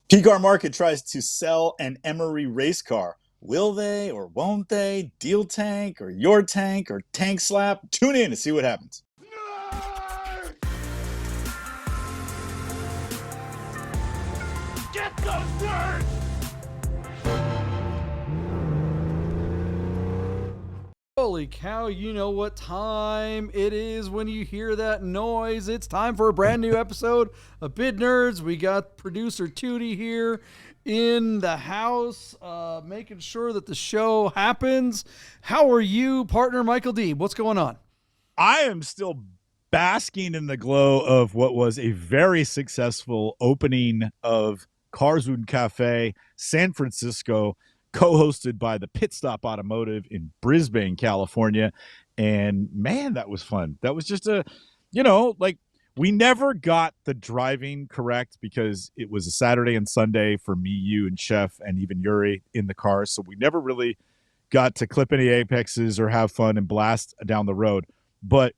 PCAR Market tries to sell an Emory race car. Will they or won't they? Deal tank or your tank or tank slap? Tune in to see what happens. Get those words! Holy cow, you know what time it is when you hear that noise. It's time for a brand new episode of Bid Nerds. We got producer Tootie here in the house, making sure that the show happens. How are you, partner Michael Deeb? What's going on? I am still basking in the glow of what was a very successful opening of Carsun Cafe, San Francisco, co-hosted by the Pit Stop Automotive in Brisbane, California. And man, that was fun. That was just we never got the driving correct because it was a Saturday and Sunday for me, you, and Chef, and even Yuri in the car. So we never really got to clip any apexes or have fun and blast down the road. But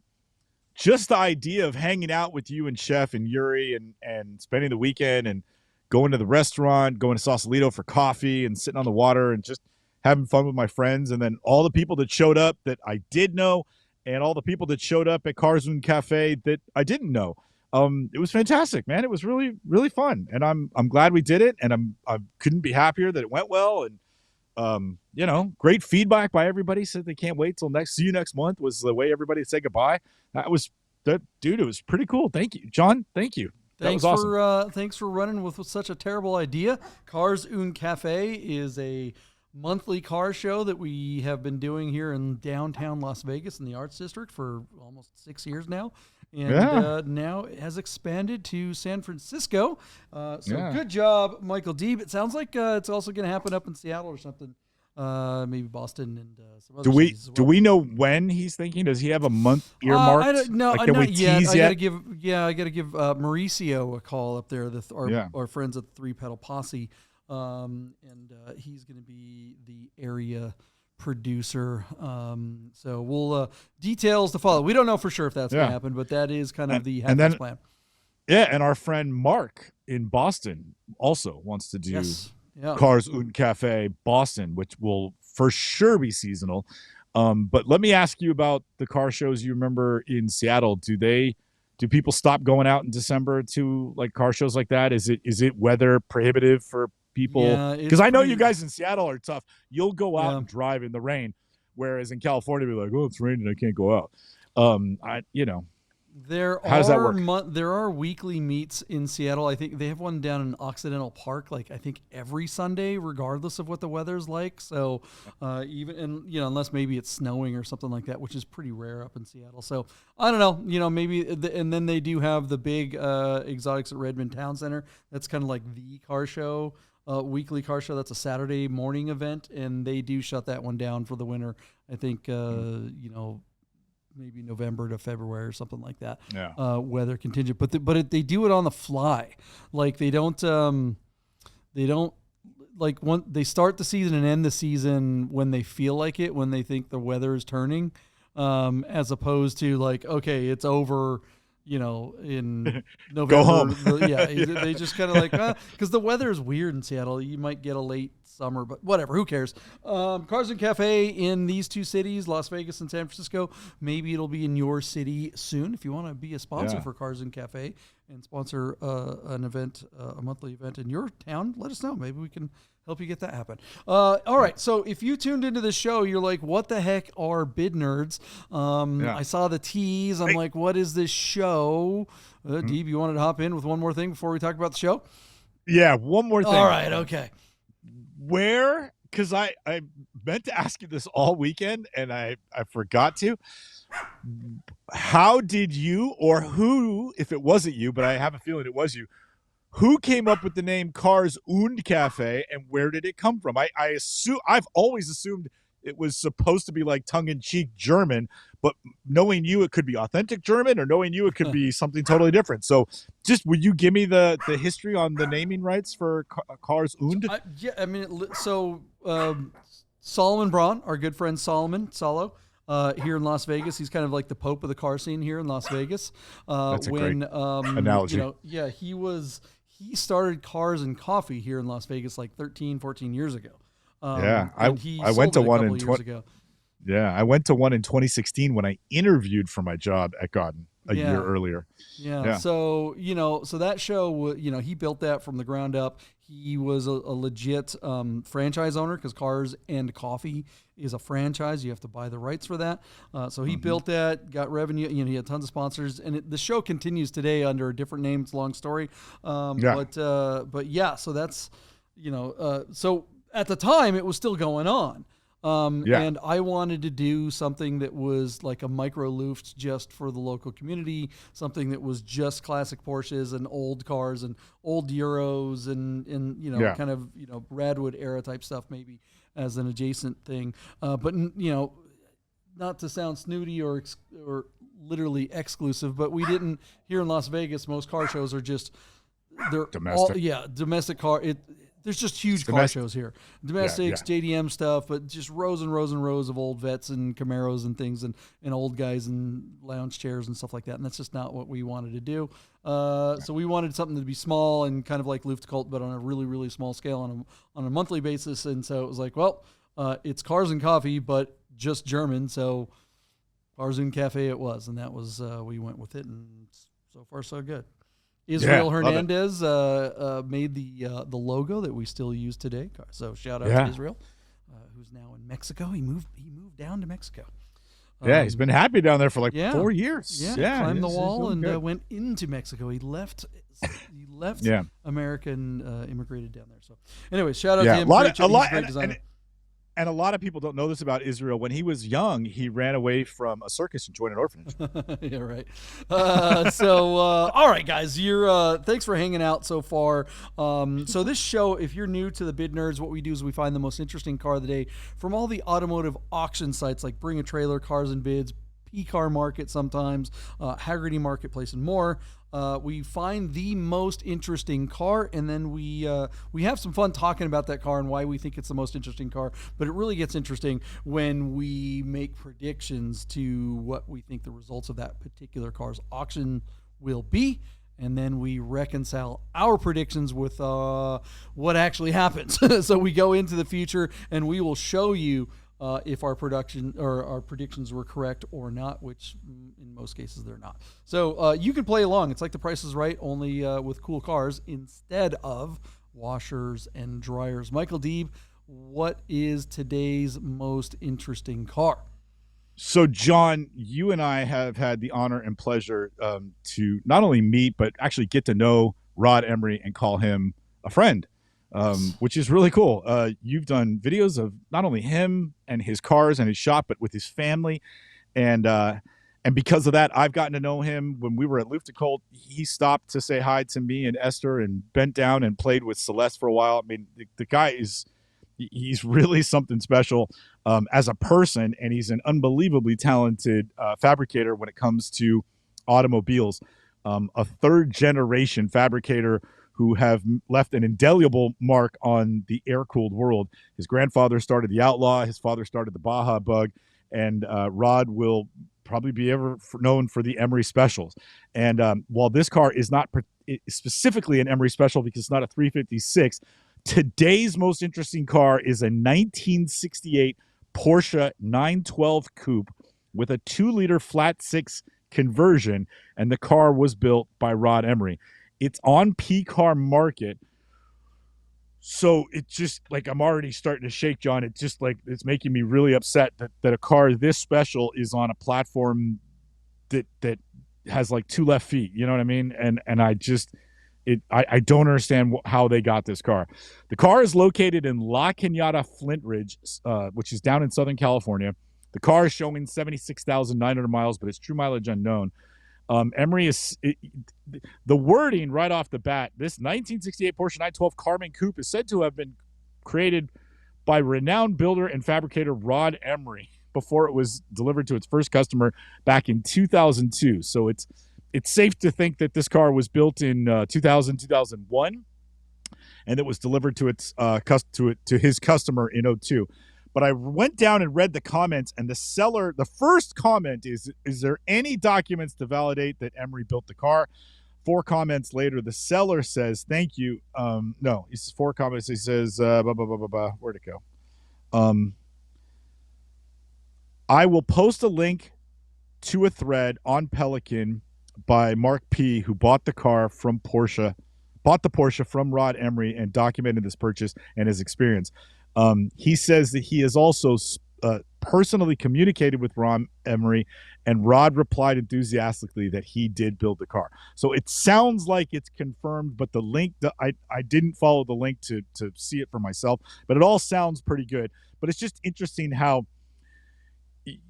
just the idea of hanging out with you and Chef and Yuri and spending the weekend and going to the restaurant, going to Sausalito for coffee and sitting on the water and just having fun with my friends. And then all the people that showed up that I did know and all the people that showed up at Carsun Cafe that I didn't know. It was fantastic, man. It was really, really fun. And I'm glad we did it. And I couldn't be happier that it went well. And great feedback by everybody. Said they can't wait till see you next month was the way everybody said goodbye. It was pretty cool. Thank you, John. Thank you. Thanks that was awesome. Thanks for running with such a terrible idea. Carsun Cafe is a monthly car show that we have been doing here in downtown Las Vegas in the Arts District for almost 6 years now. And now it has expanded to San Francisco. Good job, Michael Deeb. It sounds like it's also going to happen up in Seattle or something. Maybe Boston and some other cities as well. Do we know when he's thinking? Does he have a month earmarked? I don't know. Can we tease yet? I gotta give Mauricio a call up there. Our friends at the Three Pedal Posse, and he's gonna be the area producer. So we'll details to follow. We don't know for sure if that's gonna happen, but that is kind of the plan. Yeah, and our friend Mark in Boston also wants to do. Yes. Yeah. Carsun Cafe Boston, which will for sure be seasonal. But let me ask you about the car shows you remember in Seattle. Do people stop going out in December to like car shows like that? Is it weather prohibitive for people? Because I know you guys in Seattle are tough. You'll go out and drive in the rain, whereas in California, we're like, oh, it's raining, I can't go out. How does that work? There are weekly meets in Seattle. I think they have one down in Occidental Park, like I think every Sunday, regardless of what the weather's like. So unless maybe it's snowing or something like that, which is pretty rare up in Seattle. So I don't know, maybe. And then they do have the big Exotics at Redmond Town Center. That's kind of like the car show, weekly car show. That's a Saturday morning event, and they do shut that one down for the winter. I think maybe November to February or something like that. Yeah. Weather contingent, but they do it on the fly. Like they don't like they start the season and end the season when they feel like it, when they think the weather is turning, as opposed to like, okay, it's over, in November. Go home. They just kind of like, because the weather is weird in Seattle. You might get a late summer, but whatever, who cares? Carsun Cafe in these two cities, Las Vegas and San Francisco. Maybe it'll be in your city soon. If you want to be a sponsor for Carsun Cafe and sponsor an event, a monthly event in your town, let us know. Maybe we can help you get that happen. All right. So if you tuned into the show, you're like, what the heck are Bid Nerds? I saw the tease. I'm like, what is this show? Deeb, you wanted to hop in with one more thing before we talk about the show? Yeah, one more thing. All right. Okay. Because I meant to ask you this all weekend and I forgot to. How did you, or who, if it wasn't you, but I have a feeling it was you, who came up with the name Carsun Cafe and where did it come from? I've always assumed it was supposed to be like tongue-in-cheek German, but knowing you, it could be authentic German, or knowing you, it could be something totally different. So just, would you give me the history on the naming rights for Carsun? Solomon Braun, our good friend Solo, here in Las Vegas. He's kind of like the Pope of the car scene here in Las Vegas. That's a great analogy. He was he started Cars and Coffee here in Las Vegas like 13, 14 years ago. I He went sold to it a one couple in years ago. Yeah, I went to one in 2016 when I interviewed for my job at Godden a year earlier. Yeah. So, so that show, he built that from the ground up. He was a legit franchise owner because Cars and Coffee is a franchise. You have to buy the rights for that. So he built that, got revenue. He had tons of sponsors, and the show continues today under a different name. It's a long story. But yeah, so that's, so at the time it was still going on. And I wanted to do something that was like a micro Luft just for the local community, something that was just classic Porsches and old cars and old Euros and kind of, Radwood era type stuff, maybe as an adjacent thing. But not to sound snooty or literally exclusive, but we didn't here in Las Vegas. Most car shows are just, they're domestic. Domestic car. There's just huge car shows here. Domestics, JDM stuff, but just rows and rows and rows of old vets and Camaros and things and old guys and lounge chairs and stuff like that. And that's just not what we wanted to do. So we wanted something to be small and kind of like Luftkult, but on a really, really small scale on a monthly basis. And so it was like, well, it's Cars and Coffee, but just German. So Carsun Cafe it was. And that was, we went with it. And so far, so good. Israel Hernandez made the logo that we still use today. So shout out to Israel, who's now in Mexico. He moved down to Mexico. He's been happy down there for like 4 years. Climbed the wall and went into Mexico. He left America and immigrated down there. So anyway, shout out to him. Great designer. And a lot of people don't know this about Israel. When he was young, he ran away from a circus and joined an orphanage. Yeah, right. All right, guys, thanks for hanging out so far. So this show, if you're new to the Bid Nerds, what we do is we find the most interesting car of the day from all the automotive auction sites like Bring a Trailer, Cars and Bids, PCAR Market sometimes, Haggerty Marketplace, and more. We find the most interesting car, and then we have some fun talking about that car and why we think it's the most interesting car. But it really gets interesting when we make predictions to what we think the results of that particular car's auction will be. And then we reconcile our predictions with what actually happens. So we go into the future, and we will show you if our predictions were correct or not, which in most cases they're not. So you can play along. It's like The Price is Right, only with cool cars instead of washers and dryers. Michael Deeb, what is today's most interesting car? So, John, you and I have had the honor and pleasure to not only meet, but actually get to know Rod Emory and call him a friend. Which is really cool. You've done videos of not only him and his cars and his shop, but with his family. And because of that, I've gotten to know him. When we were at Luftkult, he stopped to say hi to me and Esther and bent down and played with Celeste for a while. I mean, the guy he's really something special as a person, and he's an unbelievably talented fabricator when it comes to automobiles. A third-generation fabricator who have left an indelible mark on the air-cooled world. His grandfather started the Outlaw. His father started the Baja Bug. And Rod will probably be ever known for the Emory Specials. And while this car is not specifically an Emory Special because it's not a 356, today's most interesting car is a 1968 Porsche 912 Coupe with a 2-liter flat six conversion. And the car was built by Rod Emory. It's on PCAR Market. So it's just like I'm already starting to shake, John. It's just like it's making me really upset that a car this special is on a platform that has like 2 left feet. You know what I mean? And I don't understand how they got this car. The car is located in La Cañada Flint Ridge, which is down in Southern California. The car is showing 76,900 miles, but its true mileage unknown. Emory the wording right off the bat. This 1968 Porsche 912 Carmen Coupe is said to have been created by renowned builder and fabricator Rod Emory before it was delivered to its first customer back in 2002. So it's safe to think that this car was built in 2001, and it was delivered to his customer in 2002. But I went down and read the comments, and the first comment is there any documents to validate that Emory built the car? 4 comments later, the seller says, "Thank you." No, he says 4 comments. He says, blah, blah, blah, blah, blah. Where'd it go? I will post a link to a thread on Pelican by Mark P, who bought the Porsche from Rod Emory and documented this purchase and his experience. He says that he has also personally communicated with Rod Emory, and Rod replied enthusiastically that he did build the car. So it sounds like it's confirmed, but the link, I didn't follow the link to see it for myself, but it all sounds pretty good. But it's just interesting how,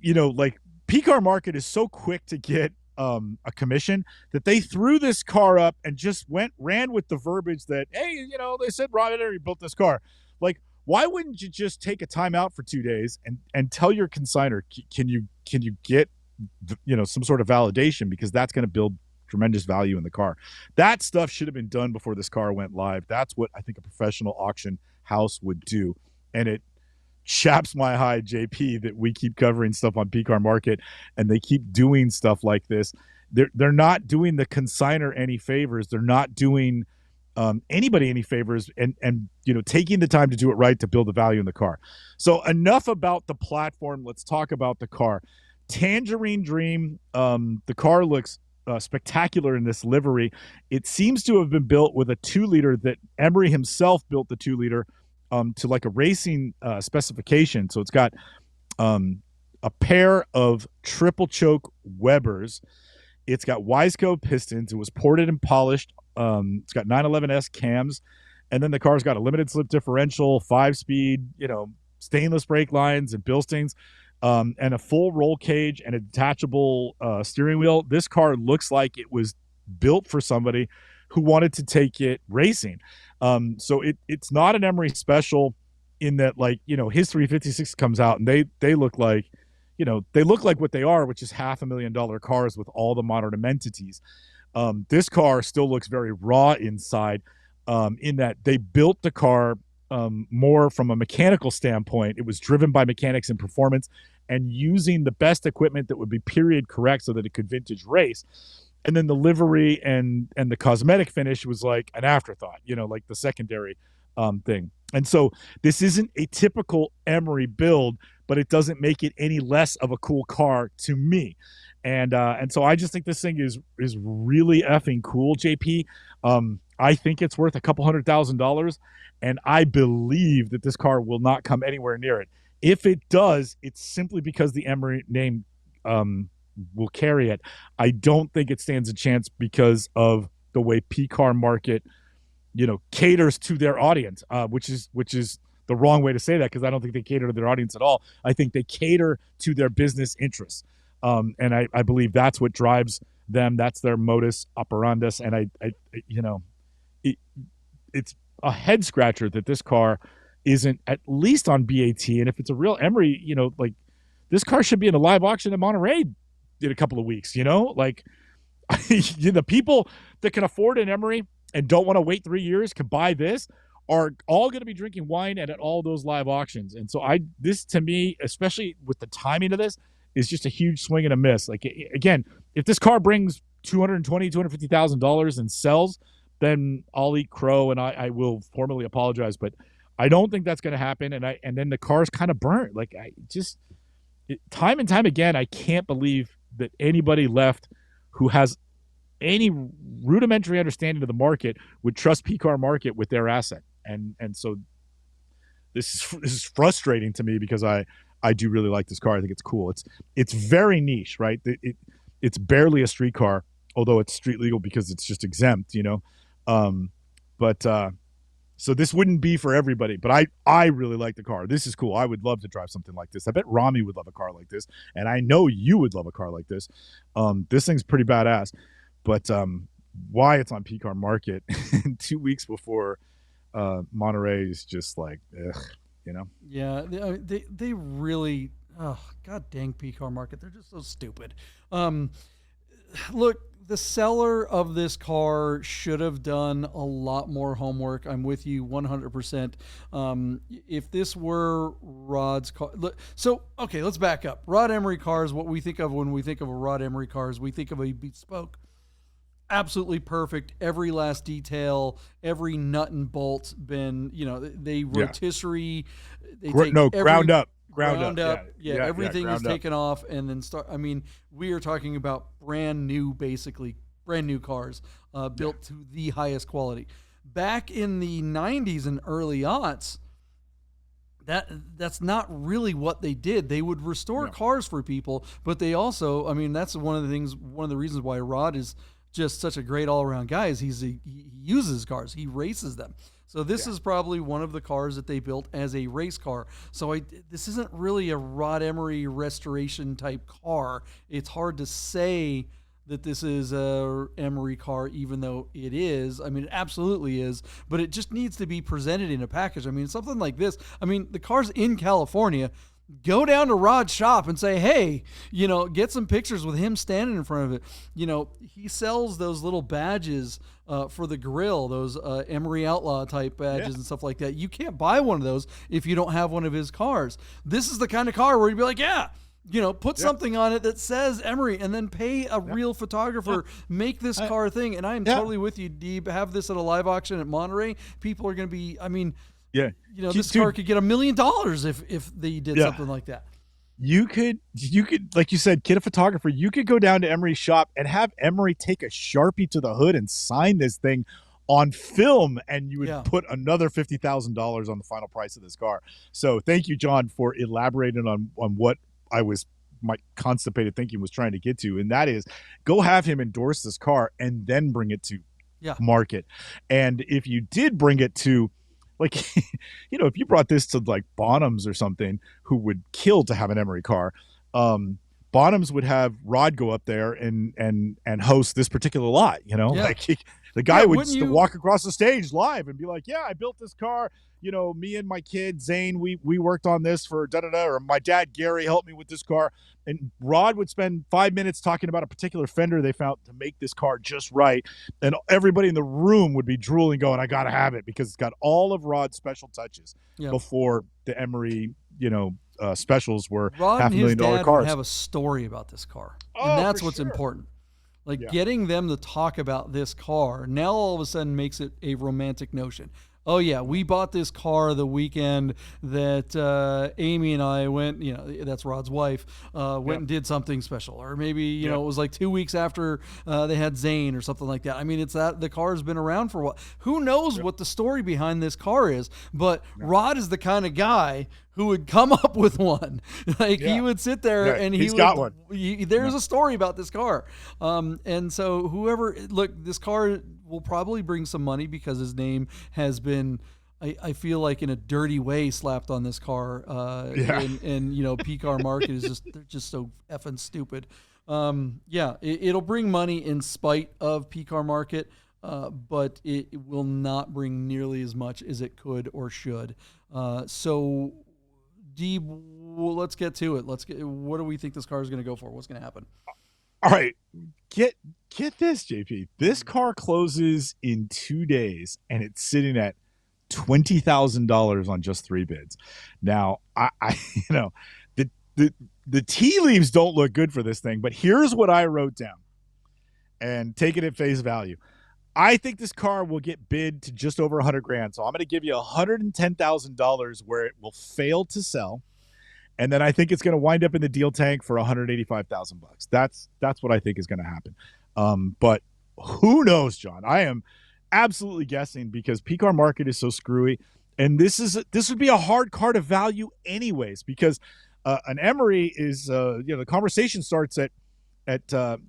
like PCAR Market is so quick to get a commission that they threw this car up and just ran with the verbiage that, hey, they said Rod Emory built this car. Like, why wouldn't you just take a time out for 2 days and tell your consignor, can you get some sort of validation, because that's going to build tremendous value in the car. That stuff should have been done before this car went live. That's what I think a professional auction house would do. And it chaps my hide, JP, that we keep covering stuff on PCAR Market and they keep doing stuff like this. They're not doing the consignor any favors. They're not doing anybody any favors, and taking the time to do it right to build the value in the car. So enough about the platform. Let's talk about the car. Tangerine Dream. The car looks spectacular in this livery. It seems to have been built with a 2-liter that Emory himself built, the 2-liter to like a racing specification. So it's got a pair of triple choke Webers. It's got Wiseco pistons. It was ported and polished. It's got 911S cams, and then the car's got a limited slip differential, 5-speed, stainless brake lines and Bilsteins, and a full roll cage and a detachable steering wheel. This car looks like it was built for somebody who wanted to take it racing. So it's not an Emory special in that, his 356 comes out and they look like, they look like what they are, which is $500,000 cars with all the modern amenities. This car still looks very raw inside, in that they built the car more from a mechanical standpoint. It was driven by mechanics and performance and using the best equipment that would be period correct so that it could vintage race. And then the livery and the cosmetic finish was like an afterthought, like the secondary thing. And so this isn't a typical Emory build, but it doesn't make it any less of a cool car to me. And so I just think this thing is really effing cool, JP. I think it's worth $200,000, and I believe that this car will not come anywhere near it. If it does, it's simply because the Emory name will carry it. I don't think it stands a chance because of the way PCAR Market, caters to their audience, which is the wrong way to say that, because I don't think they cater to their audience at all. I think they cater to their business interests. And I believe that's what drives them. That's their modus operandus. And it's a head scratcher that this car isn't at least on BAT. And if it's a real Emory, this car should be in a live auction in Monterey in a couple of weeks, the people that can afford an Emory and don't want to wait 3 years can buy this are all going to be drinking wine and at all those live auctions. And so this to me, especially with the timing of this, is just a huge swing and a miss. Like, again, if this car brings $250,000 and sells, then I'll eat crow and I will formally apologize. But I don't think that's going to happen. And then the car's kind of burnt. Like, time and time again, I can't believe that anybody left who has any rudimentary understanding of the market would trust PCAR Market with their asset. And so this is frustrating to me, because I do really like this car. I think it's cool. It's very niche, right? It's barely a street car, although it's street legal because it's just exempt, So this wouldn't be for everybody, but I really like the car. This is cool. I would love to drive something like this. I bet Rami would love a car like this, and I know you would love a car like this. This thing's pretty badass, but why it's on PCAR Market 2 weeks before Monterey is just like, ugh, Yeah, they really, oh, god dang PCAR Market. They're just so stupid. Look, the seller of this car should have done a lot more homework. I'm with you 100%. If this were Rod's car, so okay, let's back up. Rod Emory cars. What we think of when we think of a Rod Emory car is we think of a bespoke absolutely perfect. Every last detail, every nut and bolt been, they Yeah. rotisserie. They take No, every ground up. Yeah, Yeah, yeah, everything is ground up. taken off and then start. I mean, we are talking about brand new, basically brand new cars, built to the highest quality. Back in the '90s and early aughts, that's not really what they did. They would restore No. cars for people, but they also, I mean, that's one of the reasons why Rod is just such a great all around guy is he uses cars, he races them. So this is probably one of the cars that they built as a race car. So this isn't really a Rod Emory restoration type car. It's hard to say that this is a Emory car, even though it is. I mean, it absolutely is, but it just needs to be presented in a package. I mean, something like this. I mean, the car's in California. Go down to Rod's shop and say, hey, get some pictures with him standing in front of it. He sells those little badges for the grill, those Emory Outlaw type badges and stuff like that. You can't buy one of those if you don't have one of his cars. This is the kind of car where you'd be like, put something on it that says Emory and then pay a real photographer, make this car thing. And I am totally with you, Deeb. Have this at a live auction at Monterey. People are going to be, this car could get $1 million if they did something like that. You could, like you said, get a photographer. You could go down to Emory's shop and have Emory take a Sharpie to the hood and sign this thing on film, and you would put another $50,000 on the final price of this car. So thank you, John, for elaborating on what my constipated thinking was trying to get to, and that is go have him endorse this car and then bring it to market. And if you did bring it to, like, if you brought this to like Bonhams or something, who would kill to have an Emory car, Bonhams would have Rod go up there and host this particular lot. The guy would walk across the stage live and be like, I built this car. Me and my kid Zane, we worked on this for da-da-da, or my dad Gary helped me with this car. And Rod would spend 5 minutes talking about a particular fender they found to make this car just right. And everybody in the room would be drooling, going, I got to have it, because it's got all of Rod's special touches before the Emory, specials were Rod $500,000 cars. Would have a story about this car. And that's what's important. Like getting them to talk about this car now all of a sudden makes it a romantic notion. Oh yeah, we bought this car the weekend that Amy and I went, that's Rod's wife, went and did something special. Or maybe, it was like 2 weeks after they had Zane or something like that. I mean, it's that the car's been around for a while. Who knows what the story behind this car is, but Rod is the kind of guy who would come up with one. He would sit there and he's got one. There's a story about this car. And so this car will probably bring some money because his name has been, I feel like, in a dirty way slapped on this car. And PCAR Market is they're just so effing stupid. It'll bring money in spite of PCAR Market, but it will not bring nearly as much as it could or should. So Deeb, let's get to it. What do we think this car is going to go for? What's going to happen? All right, get this, JP. This car closes in 2 days, and it's sitting at $20,000 on just 3 bids. Now, I the tea leaves don't look good for this thing, but here's what I wrote down, and take it at face value. I think this car will get bid to just over $100,000. So I'm going to give you $110,000 where it will fail to sell. And then I think it's going to wind up in the deal tank for $185,000. That's what I think is going to happen. But who knows, John? I am absolutely guessing because PCAR Market is so screwy. And this would be a hard car to value anyways, because an Emory is, the conversation starts at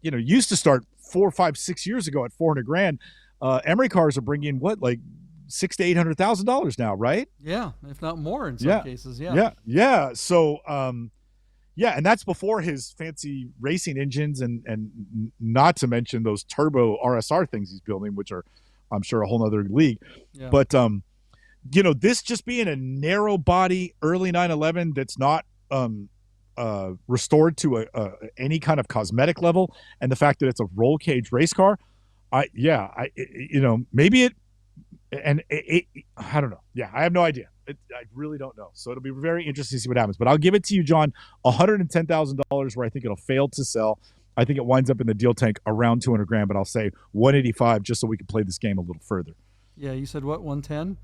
used to start 4, 5, 6 years ago at $400,000. Emory cars are bringing what, like $600,000 to $800,000 now, right? Yeah, if not more in some cases. Yeah. So, and that's before his fancy racing engines and not to mention those turbo RSR things he's building, which are, I'm sure, a whole nother league. Yeah. But this just being a narrow body early 911 that's not restored to any kind of cosmetic level, and the fact that it's a roll cage race car, maybe it, and it, I don't know. Yeah, I have no idea. I really don't know. So it'll be very interesting to see what happens. But I'll give it to you, John, $110,000 where I think it'll fail to sell, I think it winds up in the deal tank around 200 grand, but I'll say 185 just so we can play this game a little further. Yeah, you said what, 110?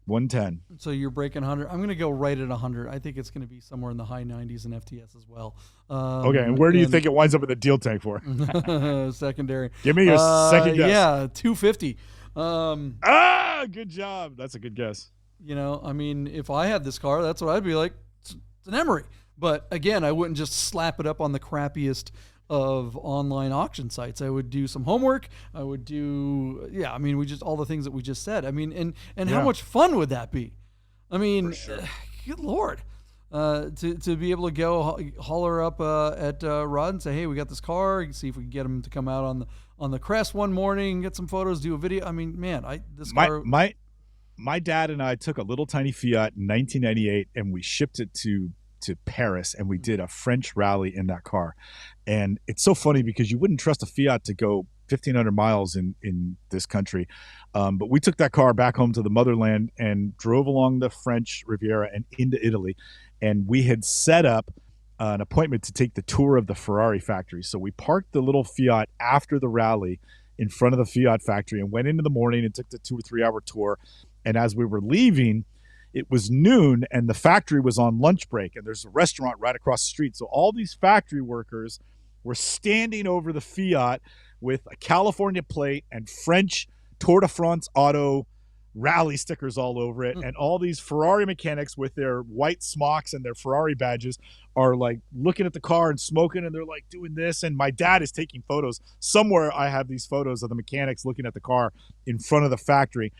110. So you're breaking 100. I'm going to go right at 100. I think it's going to be somewhere in the high 90s in FTS as well. Okay, and where do you think it winds up in the deal tank for? Secondary. Give me your second guess. Yeah, 250. Good job. That's a good guess. You know, I mean, if I had this car, that's what I'd be like. It's an Emory. But again, I wouldn't just slap it up on the crappiest of online auction sites. I would do some homework. I would do, I mean, all the things that we just said. I mean, and how much fun would that be? I mean, good Lord. To be able to go holler up at Rod and say, hey, we got this car. You can see if we can get him to come out on the crest one morning, get some photos, do a video. I mean, man, my dad and I took a little tiny Fiat in 1998 and we shipped it to Paris, and we did a French rally in that car. And it's so funny because you wouldn't trust a Fiat to go 1,500 miles in this country. But we took that car back home to the motherland and drove along the French Riviera and into Italy. And we had set up an appointment to take the tour of the Ferrari factory. So we parked the little Fiat after the rally in front of the Fiat factory and went into the morning and took the 2 or 3 hour tour. And as we were leaving, it was noon and the factory was on lunch break, and there's a restaurant right across the street. So all these factory workers were standing over the Fiat with a California plate and French Tour de France auto rally stickers all over it. And all these Ferrari mechanics with their white smocks and their Ferrari badges are like looking at the car and smoking, and they're like doing this. And my dad is taking photos. Somewhere I have these photos of the mechanics looking at the car in front of the factory.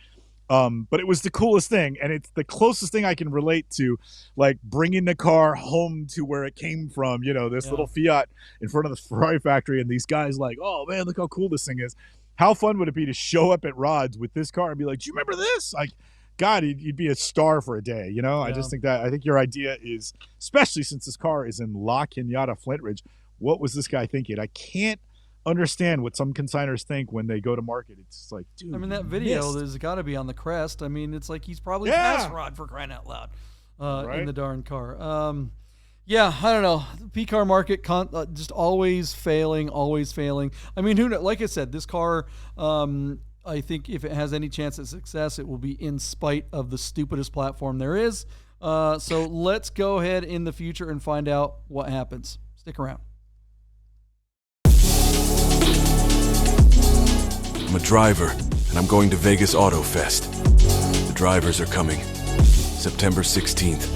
But it was the coolest thing, and it's the closest thing I can relate to, like bringing the car home to where it came from. You know, this little Fiat in front of the Ferrari factory, and these guys like, oh man, look how cool this thing is. How fun would it be to show up at Rod's with this car and be like, do you remember this? Like, God, you'd be a star for a day. You know, I think your idea is, especially since this car is in La Cañada, Flint Ridge. What was this guy thinking? I can't understand what some consigners think when they go to market. It's like, dude, I mean, that video has got to be on the crest. I mean, it's like he's probably past Rod, for crying out loud, in the darn car. I don't know. PCAR Market just always failing. I mean, like I said, this car, I think if it has any chance at success, it will be in spite of the stupidest platform there is. So let's go ahead in the future and find out what happens. Stick around. I'm a driver, and I'm going to Vegas Auto Fest. The drivers are coming. September 16th.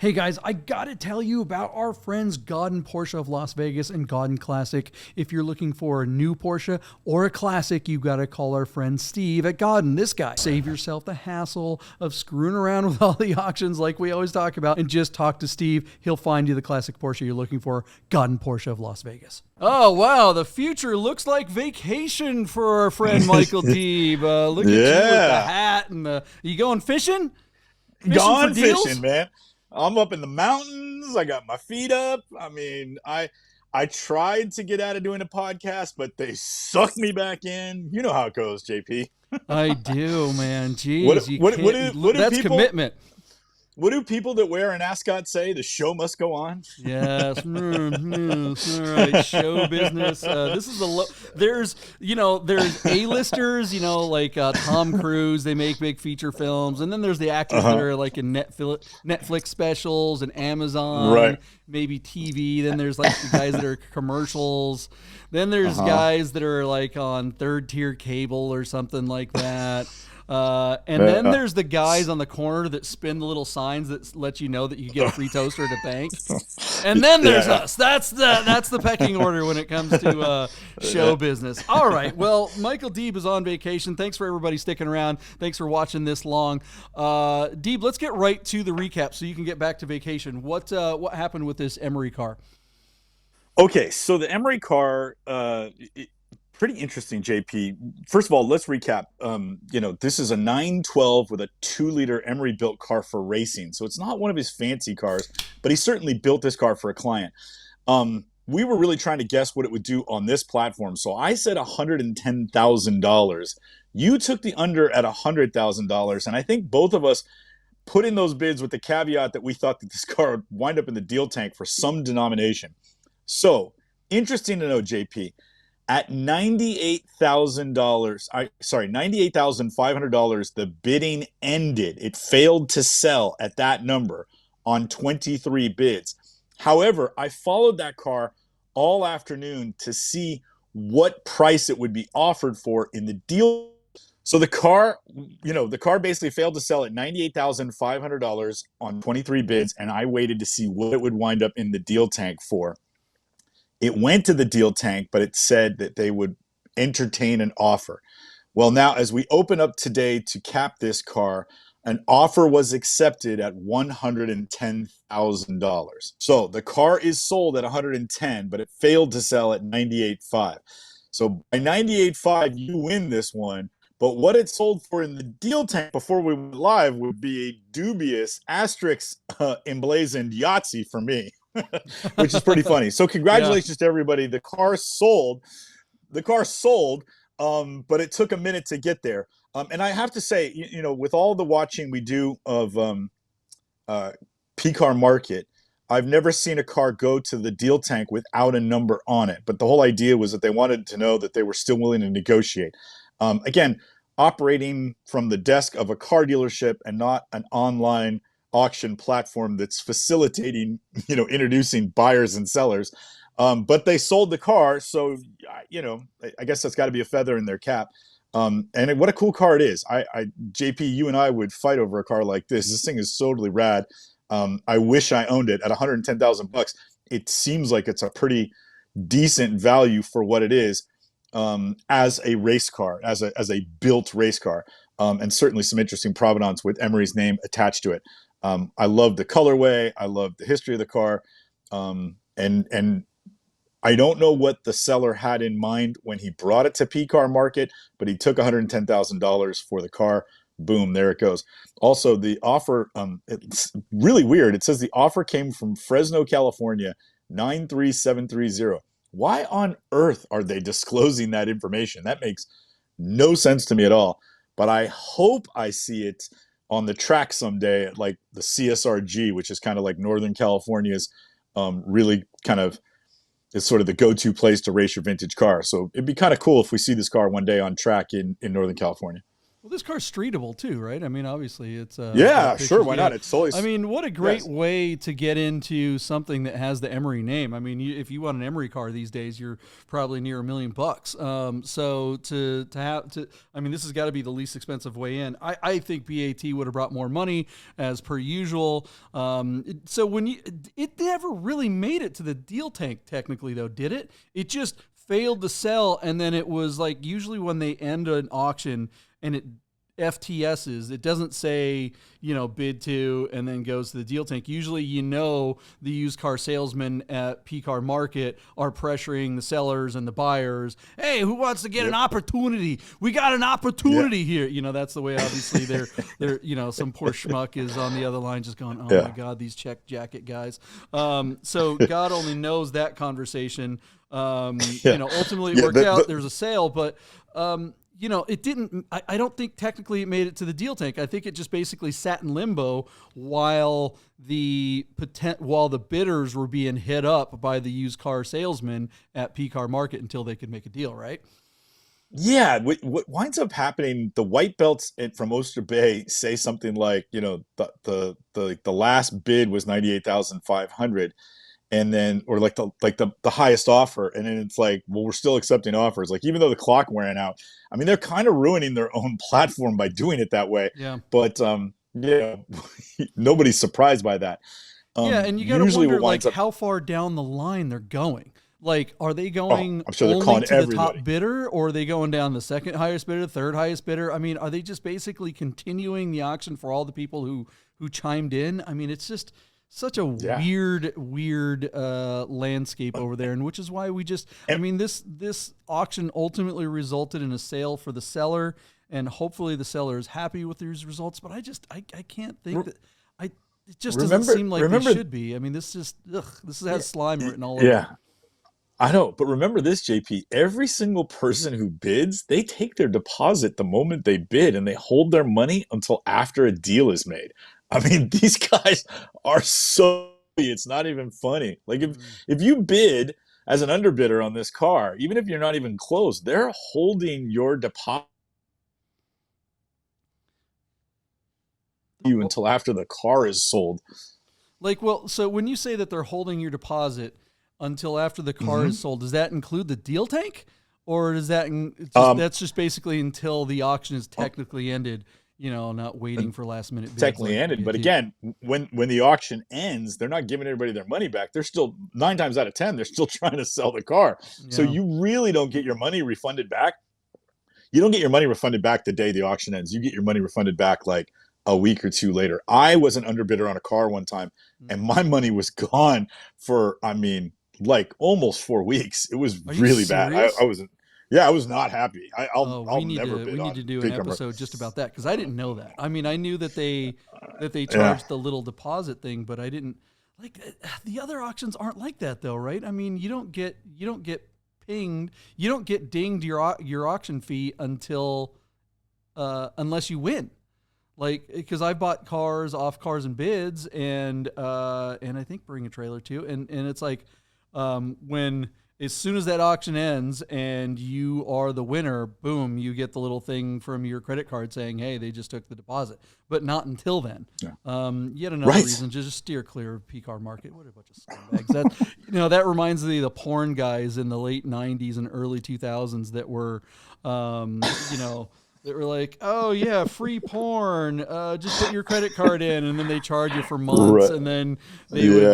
Hey guys, I gotta tell you about our friends Godden Porsche of Las Vegas and Godden Classic. If you're looking for a new Porsche or a classic, you gotta call our friend Steve at Godden. This guy. Save yourself the hassle of screwing around with all the auctions like we always talk about, and just talk to Steve. He'll find you the classic Porsche you're looking for. Godden Porsche of Las Vegas. Oh wow, the future looks like vacation for our friend Michael Deeb. Look at you with the hat and the. You going fishing? Gone fishing, man. I'm up in the mountains. I got my feet up. I mean, I tried to get out of doing a podcast, but they sucked me back in. You know how it goes, JP. I do, man. Jeez, that's commitment. What do people that wear an ascot say? The show must go on. Yes. All right. Show business. This is there's A-listers, like Tom Cruise. They make big feature films. And then there's the actors that are like in Netflix specials and Amazon, right? Maybe TV. Then there's like the guys that are commercials. Then there's guys that are like on third tier cable or something like that. And then there's the guys on the corner that spin the little signs that let you know that you get a free toaster at a bank. And then there's us. That's the pecking order when it comes to show business. All right. Well, Michael Deeb is on vacation. Thanks for everybody sticking around. Thanks for watching this long. Deeb, let's get right to the recap so you can get back to vacation. What happened with this Emory car? Okay, so the Emory car, pretty interesting, JP. First of all, let's recap. This is a 912 with a 2-liter Emory-built car for racing. So it's not one of his fancy cars, but he certainly built this car for a client. We were really trying to guess what it would do on this platform. So I said $110,000. You took the under at $100,000. And I think both of us put in those bids with the caveat that we thought that this car would wind up in the deal tank for some denomination. So interesting to know, JP. At $98,000, $98,500, the bidding ended. It failed to sell at that number on 23 bids. However, I followed that car all afternoon to see what price it would be offered for in the deal. So the car basically failed to sell at $98,500 on 23 bids, and I waited to see what it would wind up in the deal tank for. It went to the deal tank, but it said that they would entertain an offer. Well, now as we open up today to cap this car, an offer was accepted at $110,000. So the car is sold at 110, but it failed to sell at 98.5. So by 98.5, you win this one. But what it sold for in the deal tank before we went live would be a dubious asterisk emblazoned Yahtzee for me. Which is pretty funny. So congratulations to everybody. The car sold. But it took a minute to get there. And I have to say, with all the watching we do of PCAR Market, I've never seen a car go to the deal tank without a number on it. But the whole idea was that they wanted to know that they were still willing to negotiate. Again, operating from the desk of a car dealership and not an online auction platform that's facilitating, introducing buyers and sellers. But they sold the car. So, I guess that's got to be a feather in their cap. And what a cool car it is. JP, you and I would fight over a car like this. This thing is totally rad. I wish I owned it at $110,000. It seems like it's a pretty decent value for what it is, as a race car, as a built race car. And certainly some interesting provenance with Emory's name attached to it. I love the colorway. I love the history of the car. And I don't know what the seller had in mind when he brought it to PCAR Market, but he took $110,000 for the car. Boom, there it goes. Also, the offer, it's really weird. It says the offer came from Fresno, California, 93730. Why on earth are they disclosing that information? That makes no sense to me at all. But I hope I see it on the track someday at like the CSRG, which is kind of like Northern California's really kind of is sort of the go-to place to race your vintage car. So it'd be kind of cool if we see this car one day on track in Northern California. Well, this car's streetable too, right? I mean, obviously it's yeah, sure, why not? It's always. I mean, what a great way to get into something that has the Emory name. I mean, if you want an Emory car these days, you're probably near $1 million. So I mean, this has got to be the least expensive way in. I think BAT would have brought more money as per usual. So it never really made it to the deal tank technically though, did it? It just failed to sell, and then it was like usually when they end an auction and it FTSs, it doesn't say, bid to and then goes to the deal tank. Usually, the used car salesmen at PCAR Market are pressuring the sellers and the buyers. Hey, who wants to get an opportunity? We got an opportunity here. That's the way, obviously, they're some poor schmuck is on the other line just going, oh my God, these check jacket guys. So God only knows that conversation. Ultimately it worked out. There's a sale, but, it didn't. I don't think technically it made it to the deal tank. I think it just basically sat in limbo while the bidders were being hit up by the used car salesmen at PCAR Market until they could make a deal, right? Yeah, what winds up happening? The white belts from Oyster Bay say something like, the last bid was 98,500. And then, or like the highest offer, and then it's like, well, we're still accepting offers. Like, even though the clock ran out, I mean, they're kind of ruining their own platform by doing it that way. Yeah. But nobody's surprised by that. And you got to wonder, like, how far down the line they're going. Like, are they going I'm sure they're only calling to everybody. the top bidder, or are they going down the second highest bidder, third highest bidder? I mean, are they just basically continuing the auction for all the people who chimed in? I mean, it's just such a weird landscape over there, and which is why this auction ultimately resulted in a sale for the seller, and hopefully the seller is happy with these results. But I can't think that it just doesn't seem like they should be. I mean, this has slime written all over. Yeah, I know, but remember this, JP. Every single person who bids, they take their deposit the moment they bid, and they hold their money until after a deal is made. I mean, these guys are so, it's not even funny. Like if you bid as an underbidder on this car, even if you're not even close, they're holding your deposit you until after the car is sold. Like, well, so when you say that they're holding your deposit until after the car is sold, does that include the deal tank, or does that that's just basically until the auction is technically ended? You know, not waiting for last minute bids. Technically ended, but again, when the auction ends, they're not giving everybody their money back. They're still 9 times out of 10, they're still trying to sell the car. Yeah. So you really don't get your money refunded back. You don't get your money refunded back the day the auction ends. You get your money refunded back like a week or two later. I was an underbidder on a car one time, and my money was gone for, I mean, like almost 4 weeks. It was really bad. I wasn't. Yeah, I was not happy. I'll never bid on. We need to do an episode just about that, because I didn't know that. I mean, I knew that they charged the little deposit thing, but I didn't like the other auctions aren't like that though, right? I mean, you don't get pinged, you don't get dinged your auction fee until unless you win. Like, because I bought cars off Cars and Bids, and I think Bring a Trailer too, and it's like when as soon as that auction ends and you are the winner, boom, you get the little thing from your credit card saying, hey, they just took the deposit. But not until then. Yeah. Yet another reason to just steer clear of PCAR Market. What a bunch of scumbags. That reminds me of the porn guys in the late 90s and early 2000s that were, that were like, oh yeah, free porn. Just put your credit card in, and then they charge you for months, and then they would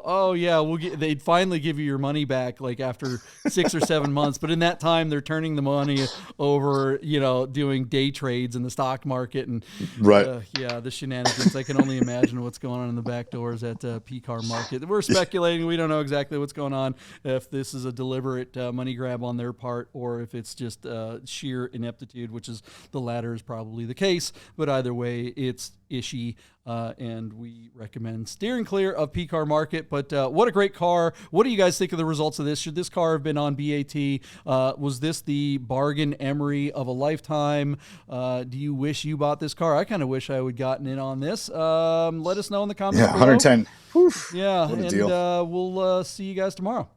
oh yeah, they'd finally give you your money back like after 6 or 7 months. But in that time, they're turning the money over, doing day trades in the stock market, and the shenanigans. I can only imagine what's going on in the back doors at PCAR Market. We're speculating. We don't know exactly what's going on. If this is a deliberate money grab on their part, or if it's just sheer ineptitude, which is the latter is probably the case, but either way it's ishy, and we recommend steering clear of PCAR Market. But what a great car. What do you guys think of the results of this? Should this car have been on BAT? Was this the bargain Emory of a lifetime? Do you wish you bought this car? I kind of wish I would gotten in on this. Let us know in the comments below. 110. Oof, yeah, and we'll see you guys tomorrow.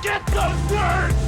Get the word!